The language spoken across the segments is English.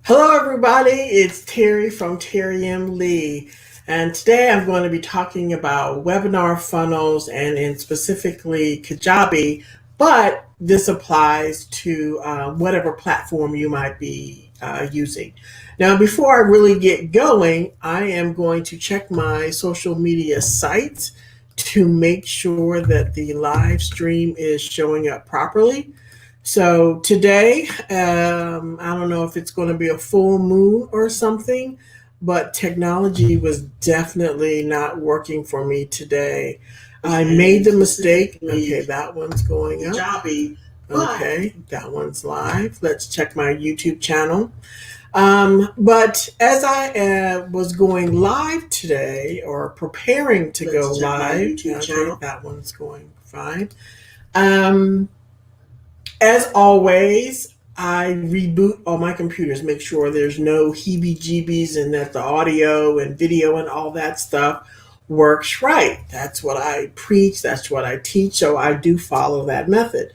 Hello, everybody. It's Terry from Terry M. Lee. And today I'm going to be talking about webinar funnels and in specifically Kajabi, but this applies to whatever platform you might be using. Now, before I really get going, I am going to check my social media sites to make sure that the live stream is showing up properly. So today, I don't know if it's going to be a full moon or something, but technology was definitely not working for me today. I made the mistake. Okay, that one's going up. Kajabi. Okay, that one's live. Let's check my YouTube channel. But as I was going live today or preparing to go live, okay, that one's going fine. As always, I reboot all my computers, make sure there's no heebie jeebies and that the audio and video and all that stuff works right. That's what I preach, that's what I teach, so I do follow that method.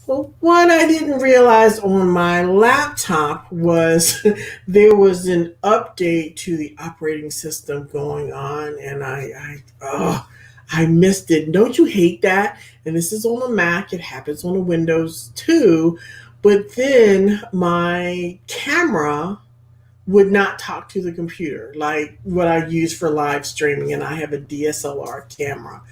Well, what I didn't realize on my laptop was there was an update to the operating system going on, and I missed it. Don't you hate that? And this is on a Mac. It happens on a Windows too. But then my camera would not talk to the computer like what I use for live streaming, and I have a DSLR camera.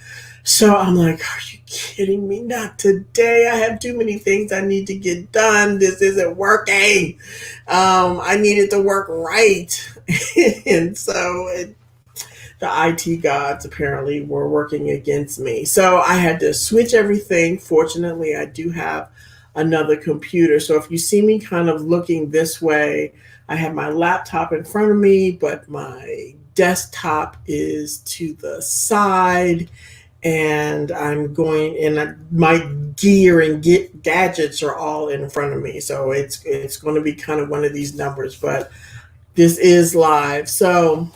So I'm like, are you kidding me? Not today. I have too many things I need to get done. This isn't working. I need it to work right. And so the IT gods apparently were working against me. So I had to switch everything. Fortunately, I do have another computer. So if you see me kind of looking this way, I have my laptop in front of me, but my desktop is to the side, and I'm going, and my gear and gadgets are all in front of me. So it's going to be kind of one of these numbers, but this is live. So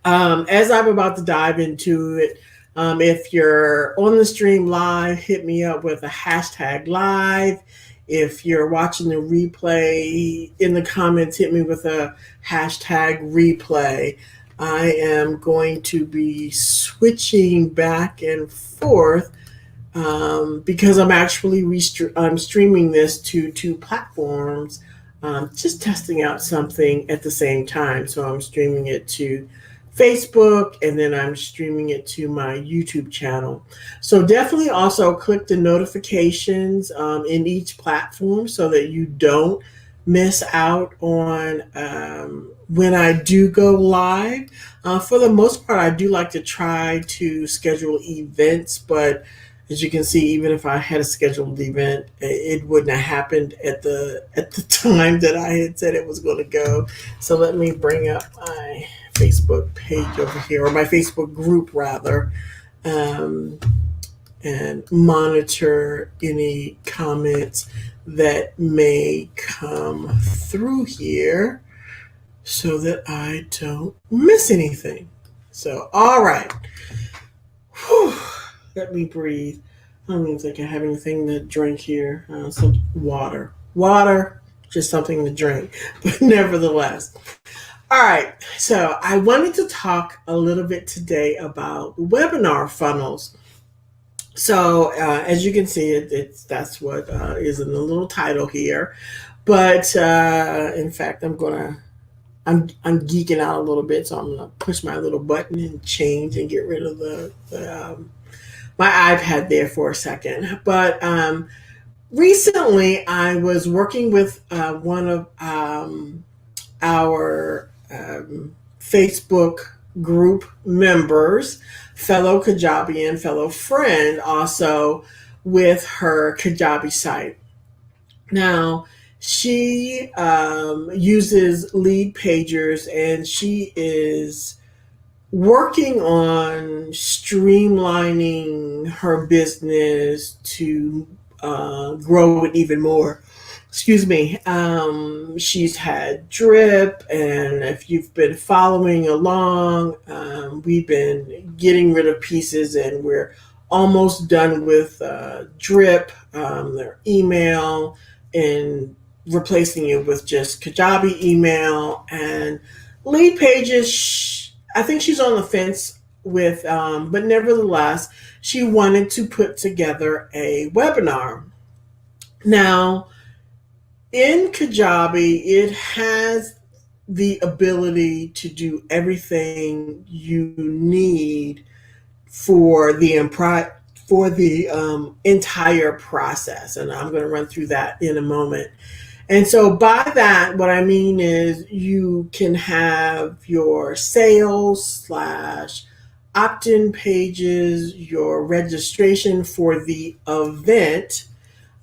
as I'm about to dive into it, if you're on the stream live, hit me up with a hashtag live. If you're watching the replay in the comments, hit me with a hashtag replay. I am going to be switching back and forth because I'm actually I'm streaming this to two platforms, just testing out something at the same time. So I'm streaming it to Facebook, and then I'm streaming it to my YouTube channel. So definitely also click the notifications in each platform so that you don't miss out on when I do go live. For the most part, I do like to try to schedule events, but as you can see, even if I had a scheduled event, it wouldn't have happened at the time that I had said it was going to go. So let me bring up my Facebook page over here, or my Facebook group rather, um, and monitor any comments that may come through here so that I don't miss anything. So, all right. Whew. Let me breathe. I don't even think I have anything to drink here. Some water. Water, just something to drink. But nevertheless. All right. So I wanted to talk a little bit today about webinar funnels. So as you can see, that's what is in the little title here. But in fact, I'm geeking out a little bit, so I'm gonna push my little button and change and get rid of my iPad there for a second. But recently, I was working with one of our Facebook group members, fellow Kajabi fellow friend, also with her Kajabi site. Now, she uses lead pagers, and she is working on streamlining her business to grow it even more. Excuse me. She's had drip, and if you've been following along, we've been getting rid of pieces, and we're almost done with drip, their email, and replacing it with just Kajabi email and lead pages. I think she's on the fence with, but nevertheless, she wanted to put together a webinar. Now, in Kajabi, it has the ability to do everything you need for the entire process, and I'm going to run through that in a moment. And so by that, what I mean is you can have your sales slash opt-in pages, your registration for the event,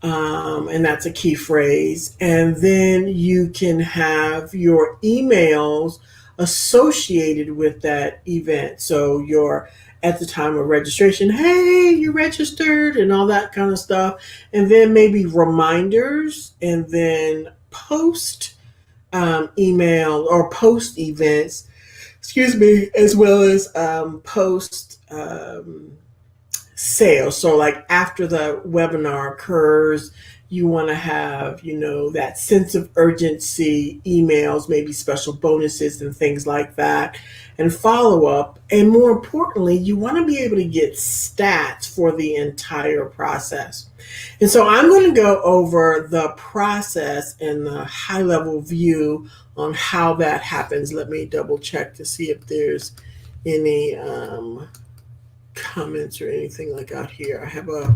and that's a key phrase. And then you can have your emails associated with that event. So your at the time of registration, hey, you registered, and all that kind of stuff. And then maybe reminders, and then post email or post events, excuse me, as well as post sales. So like after the webinar occurs, you want to have, that sense of urgency, emails, maybe special bonuses and things like that, and follow up. And more importantly, you want to be able to get stats for the entire process. And so I'm going to go over the process and the high level view on how that happens. Let me double check to see if there's any comments or anything like out here. I have a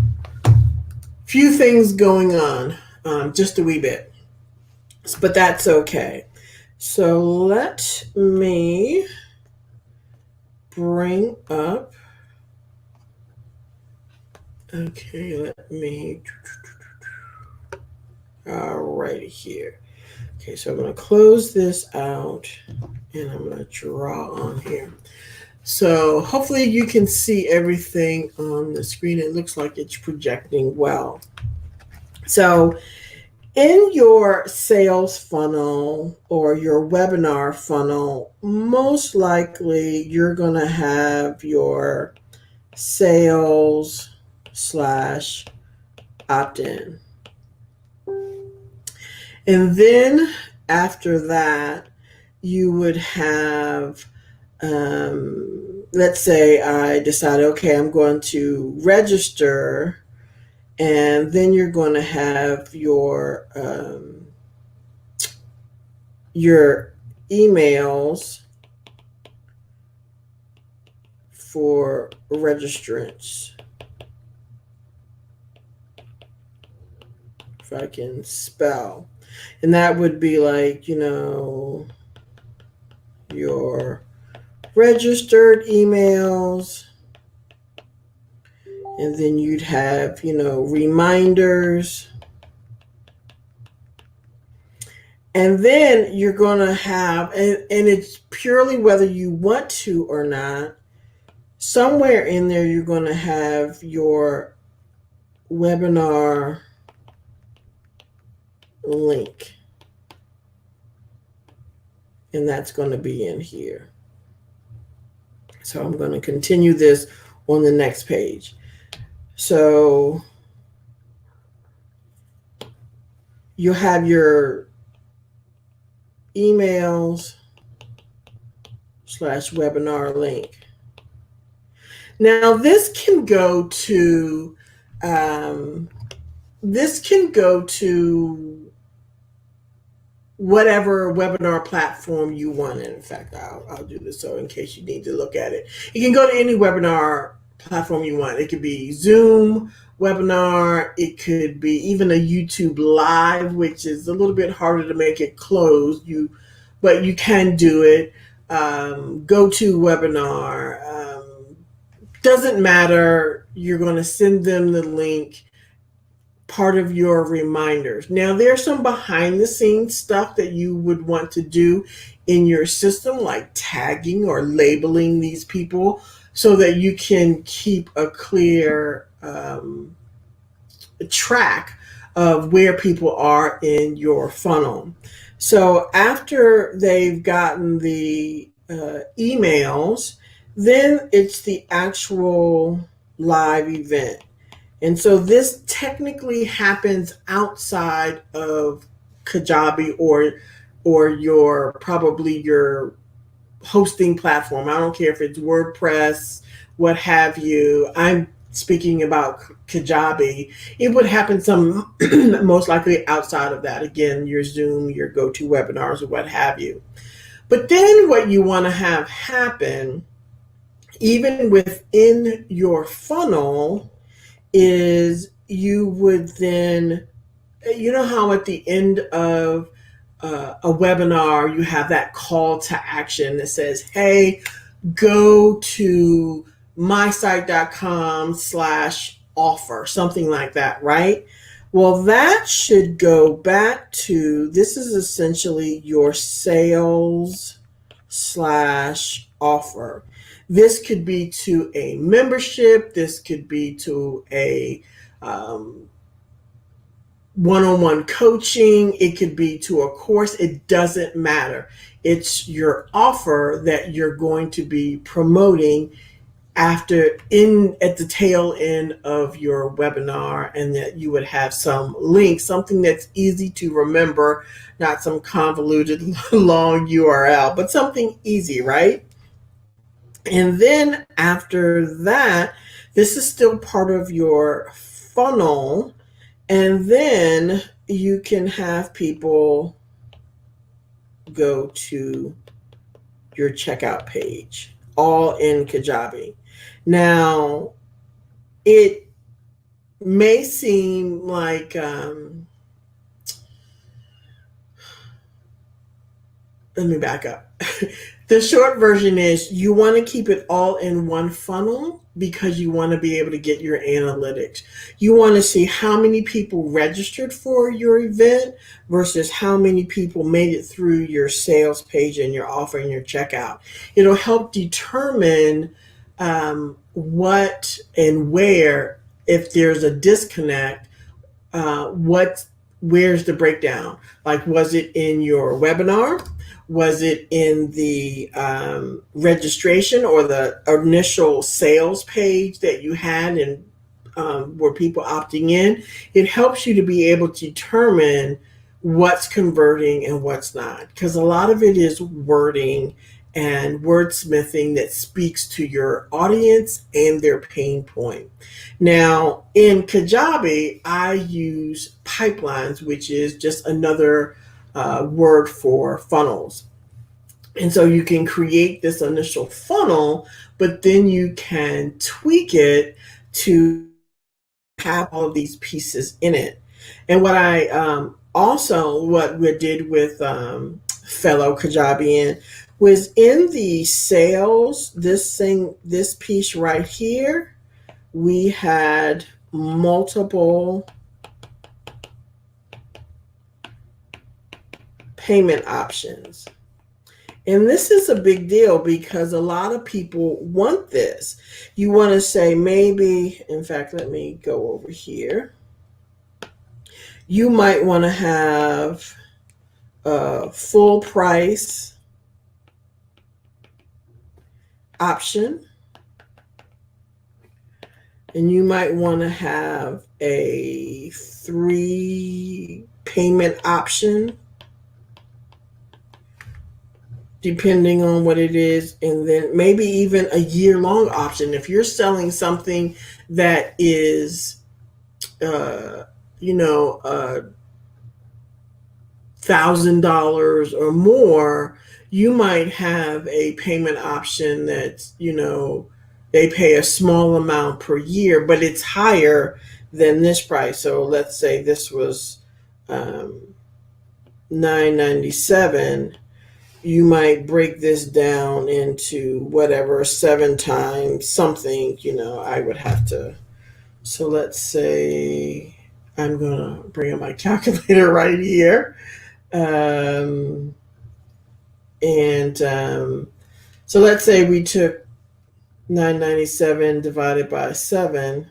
few things going on, just a wee bit, but that's okay. So let me bring up, okay, let me, all right here. Okay, so I'm going to close this out and I'm going to draw on here. So hopefully you can see everything on the screen. It looks like it's projecting well. So in your sales funnel or your webinar funnel, most likely you're going to have your sales slash opt-in. And then after that, you would have let's say I decide, okay, I'm going to register, and then you're going to have your emails for registrants. If I can spell. And that would be like, your registered emails, and then you'd have, reminders. And then you're going to have, and it's purely whether you want to or not, somewhere in there you're going to have your webinar link. And that's going to be in here. So I'm going to continue this on the next page. So you'll have your emails slash webinar link. Now this can go to whatever webinar platform you want. In fact, I'll do this so in case you need to look at it. You can go to any webinar platform you want. It could be Zoom webinar. It could be even a YouTube Live, which is a little bit harder to make it closed. But you can do it. Go to webinar. Doesn't matter. You're going to send them the link. Part of your reminders. Now, there's some behind the scenes stuff that you would want to do in your system, like tagging or labeling these people so that you can keep a clear track of where people are in your funnel. So after they've gotten the emails, then it's the actual live event. And so this technically happens outside of Kajabi or your probably your hosting platform. I don't care if it's WordPress, what have you. I'm speaking about Kajabi. It would happen some most likely outside of that. Again, your Zoom, your GoToWebinars, or what have you. But then what you want to have happen, even within your funnel, is you would then, you know how at the end of a webinar, you have that call to action that says, hey, go to mysite.com/offer, something like that, right? Well, that should go back to, this is essentially your sales slash offer. This could be to a membership. This could be to a one-on-one coaching. It could be to a course. It doesn't matter. It's your offer that you're going to be promoting after in at the tail end of your webinar, and that you would have some link, something that's easy to remember, not some convoluted long URL, but something easy, right? And then after that, this is still part of your funnel. And then you can have people go to your checkout page, all in Kajabi. Now, it may seem like, let me back up. The short version is you want to keep it all in one funnel because you want to be able to get your analytics. You want to see how many people registered for your event versus how many people made it through your sales page and your offer and your checkout. It'll help determine what and where, if there's a disconnect, where's the breakdown? Like, was it in your webinar? Was it in the registration or the initial sales page that you had, and were people opting in? It helps you to be able to determine what's converting and what's not, because a lot of it is wording and wordsmithing that speaks to your audience and their pain point. Now, in Kajabi, I use pipelines, which is just another word for funnels. And so you can create this initial funnel, but then you can tweak it to have all of these pieces in it. And what I what we did with fellow Kajabian was in the sales, this piece right here, we had multiple payment options. And this is a big deal because a lot of people want this. You want to say maybe, in fact, let me go over here. You might want to have a full price option. And you might want to have a 3 payment option, depending on what it is, and then maybe even a year-long option. If you're selling something that is, $1,000 or more, you might have a payment option that's, they pay a small amount per year, but it's higher than this price. So let's say this was $9.97. You might break this down into whatever, 7 times something, I would have to. So let's say I'm going to bring up my calculator right here. So let's say we took 997 divided by 7.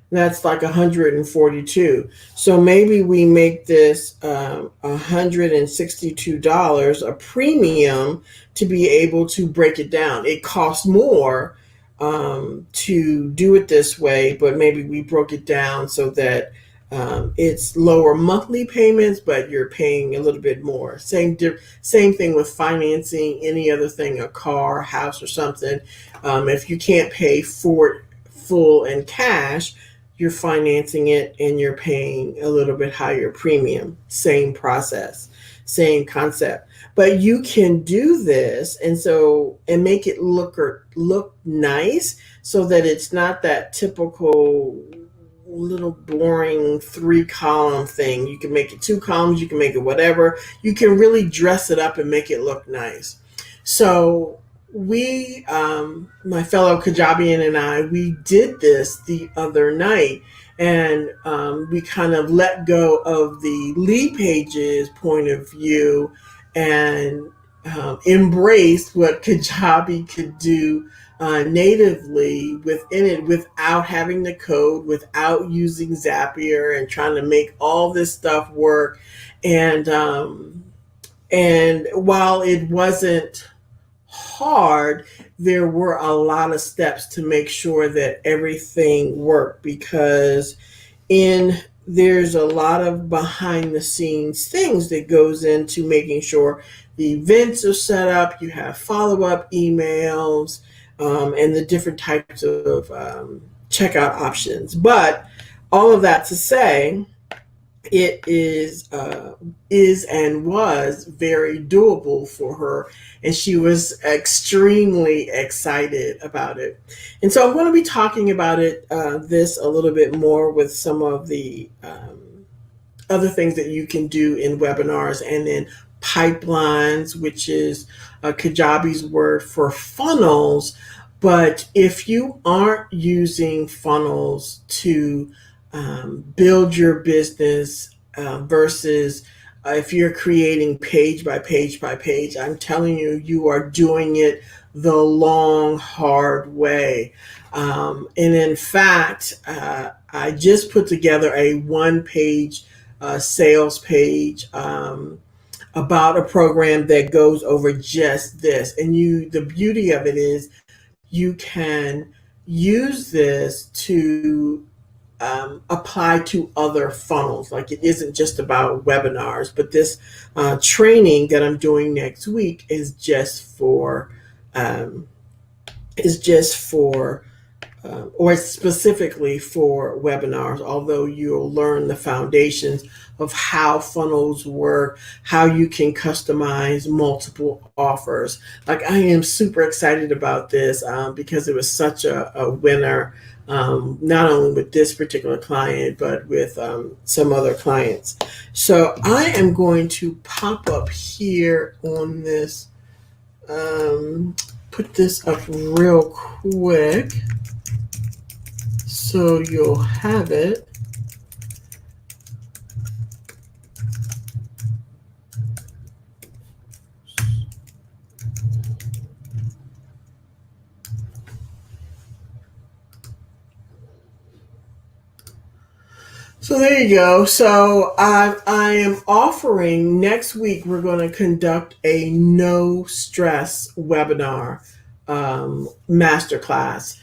That's like 142. So maybe we make this $162 a premium to be able to break it down. It costs more to do it this way, but maybe we broke it down so that It's lower monthly payments, but you're paying a little bit more. Same thing with financing any other thing, a car, house, or something. If you can't pay for it full in cash, you're financing it and you're paying a little bit higher premium. Same process, same concept. But you can do this and make it look nice so that it's not that typical little boring 3 column thing. You can make it 2 columns, you can make it whatever. You can really dress it up and make it look nice. So my fellow Kajabian and we did this the other night, and we kind of let go of the lead pages point of view and embraced what Kajabi could do natively within it without having the code, without using Zapier and trying to make all this stuff work. And while it wasn't hard, there were a lot of steps to make sure that everything worked because in there's a lot of behind the scenes things that goes into making sure the events are set up, you have follow-up emails, and the different types of checkout options. But all of that to say, it is and was very doable for her, and she was extremely excited about it. And so I'm going to be talking about this a little bit more with some of the other things that you can do in webinars, and then pipelines, which is Kajabi's word for funnels. But if you aren't using funnels to build your business versus if you're creating page by page by page, I'm telling you, you are doing it the long, hard way. And in fact, I just put together a 1 page sales page about a program that goes over just this. And the beauty of it is you can use this to apply to other funnels. Like it isn't just about webinars, but this training that I'm doing next week um, is just for or specifically for webinars, although you'll learn the foundations of how funnels work, how you can customize multiple offers. Like I am super excited about this because it was such a winner, not only with this particular client, but with some other clients. So I am going to pop up here on this, put this up real quick so you'll have it. So there you go. So I am offering next week, we're going to conduct a no stress webinar masterclass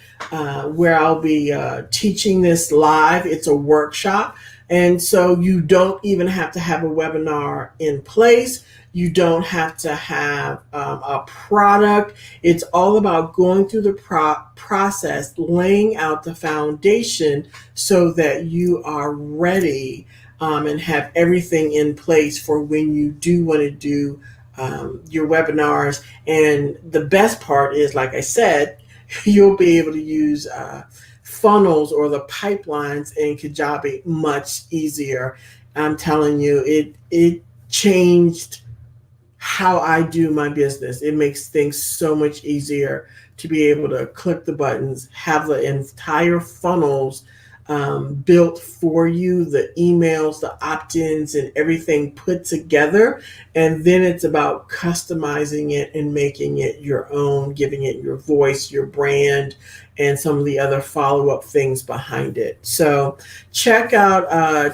where I'll be teaching this live. It's a workshop. And so you don't even have to have a webinar in place. You don't have to have a product. It's all about going through the process, laying out the foundation so that you are ready and have everything in place for when you do want to do your webinars. And the best part is, like I said, you'll be able to use funnels or the pipelines in Kajabi much easier. I'm telling you, it changed how I do my business. It makes things so much easier to be able to click the buttons, have the entire funnels built for you, the emails, the opt-ins, and everything put together. And then it's about customizing it and making it your own, giving it your voice, your brand, and some of the other follow-up things behind it. So check out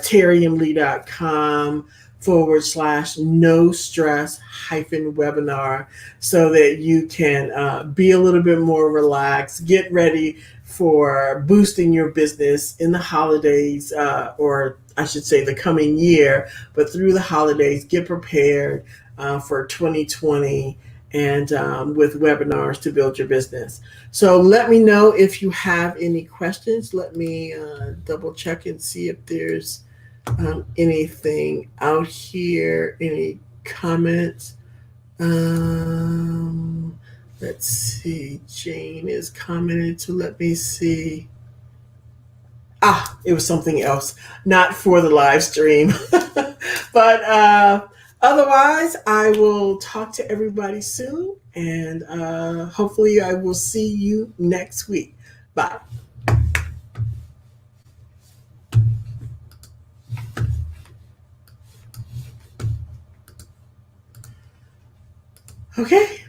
terryandlee.com/no stress webinar so that you can be a little bit more relaxed, get ready for boosting your business in the holidays or I should say the coming year, but through the holidays, get prepared for 2020 and with webinars to build your business. So let me know if you have any questions. Let me double check and see if there's anything out here, any comments. Let's see. Jane is commenting to let me see. It was something else, not for the live stream. But otherwise, I will talk to everybody soon. And hopefully, I will see you next week. Bye. Okay.